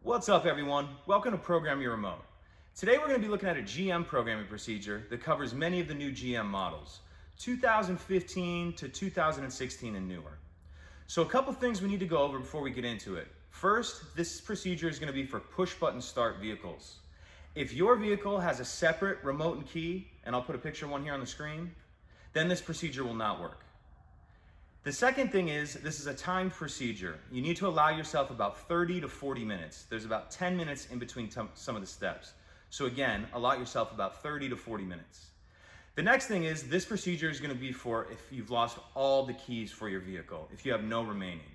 What's up, everyone? Welcome to Program Your Remote. Today we're going to be looking at a GM programming procedure that covers many of the new GM models, 2015 to 2016 and newer. So a couple things we need to go over before we get into it. First, this procedure is going to be for push-button start vehicles. If your vehicle has a separate remote and key, and I'll put a picture of one here on the screen, then this procedure will not work. The second thing is, this is a timed procedure. You need to allow yourself about 30 to 40 minutes. There's about 10 minutes in between some of the steps. So again, allot yourself about 30 to 40 minutes. The next thing is, this procedure is gonna be for if you've lost all the keys for your vehicle, if you have no remaining.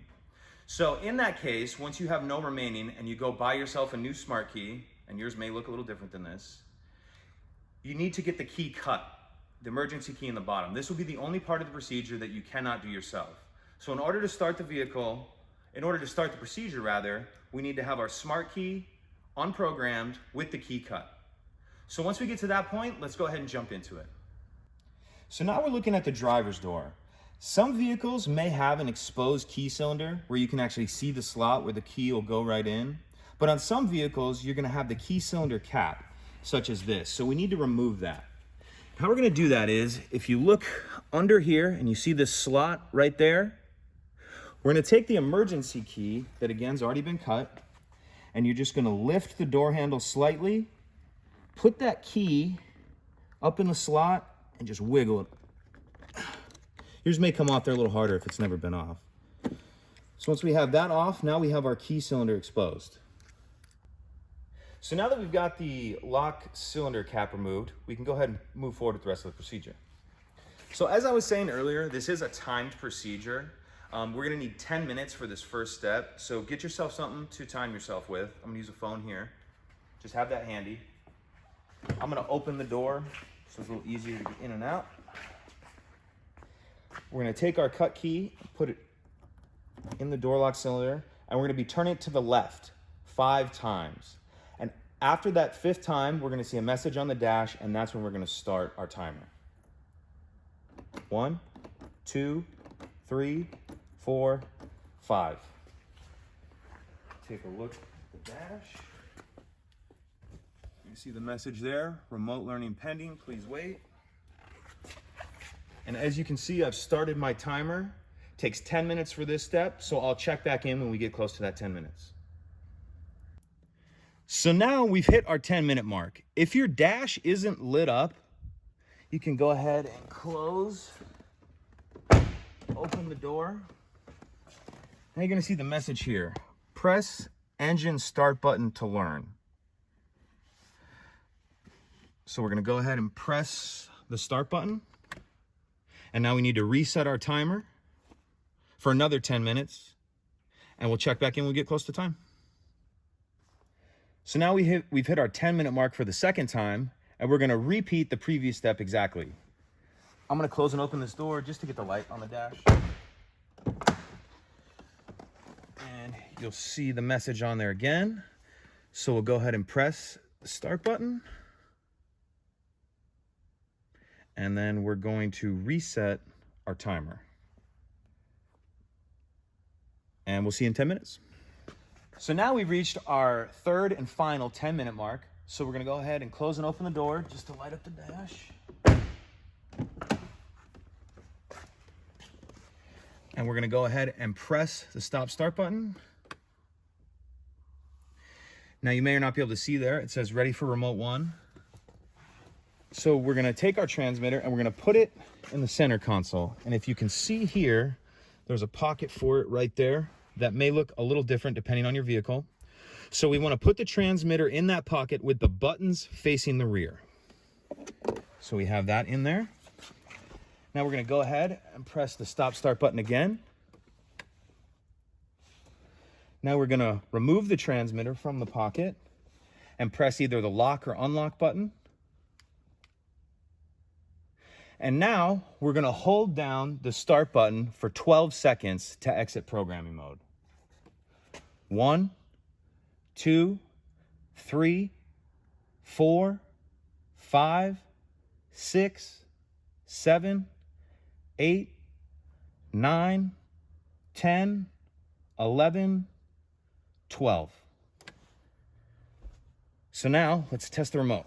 So in that case, once you have no remaining and you go buy yourself a new smart key, and yours may look a little different than this, you need to get the key cut. The emergency key in the bottom. This will be the only part of the procedure that you cannot do yourself. So in order to start the procedure rather, we need to have our smart key unprogrammed with the key cut. So once we get to that point, let's go ahead and jump into it. So now we're looking at the driver's door. Some vehicles may have an exposed key cylinder where you can actually see the slot where the key will go right in. But on some vehicles, you're gonna have the key cylinder cap, such as this. So we need to remove that. How we're gonna do that is, if you look under here and you see this slot right there, we're gonna take the emergency key that again's already been cut, and you're just gonna lift the door handle slightly, put that key up in the slot, and just wiggle it. Yours may come off there a little harder if it's never been off. So once we have that off, now we have our key cylinder exposed. So now that we've got the lock cylinder cap removed, we can go ahead and move forward with the rest of the procedure. So as I was saying earlier, this is a timed procedure. We're gonna need 10 minutes for this first step. So get yourself something to time yourself with. I'm gonna use a phone here. Just have that handy. I'm gonna open the door so it's a little easier to get in and out. We're gonna take our cut key, put it in the door lock cylinder, and we're gonna be turning it to the left 5 times. And after that 5th time, we're gonna see a message on the dash, and that's when we're gonna start our timer. 1, 2, 3, 4, 5. Take a look at the dash. You see the message there, remote learning pending, please wait. And as you can see, I've started my timer. It takes 10 minutes for this step, so I'll check back in when we get close to that 10 minutes. So now we've hit our 10-minute mark. If your dash isn't lit up, you can go ahead and close, open the door. Now you're gonna see the message here. Press engine start button to learn. So we're gonna go ahead and press the start button. And now we need to reset our timer for another 10 minutes. And we'll check back in when we get close to time. So now we've hit our 10-minute mark for the second time, and we're gonna repeat the previous step exactly. I'm gonna close and open this door just to get the light on the dash. And you'll see the message on there again. So we'll go ahead and press the start button. And then we're going to reset our timer. And we'll see you in 10 minutes. So now we've reached our 3rd and final 10-minute mark. So we're gonna go ahead and close and open the door just to light up the dash. And we're gonna go ahead and press the stop start button. Now you may or not be able to see there, it says ready for remote 1. So we're gonna take our transmitter and we're gonna put it in the center console. And if you can see here, there's a pocket for it right there. That may look a little different depending on your vehicle. So we want to put the transmitter in that pocket with the buttons facing the rear. So we have that in there. Now we're going to go ahead and press the stop start button again. Now we're going to remove the transmitter from the pocket and press either the lock or unlock button. And now we're going to hold down the start button for 12 seconds to exit programming mode. 1, 2, 3, 4, 5, 6, 7, 8, 9, 10, 11, 12. So now let's test the remote.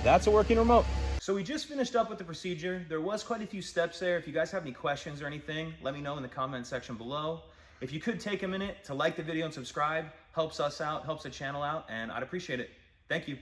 That's a working remote. So we just finished up with the procedure. There was quite a few steps there. If you guys have any questions or anything, let me know in the comment section below. If you could take a minute to like the video and subscribe, helps us out, helps the channel out, and I'd appreciate it. Thank you.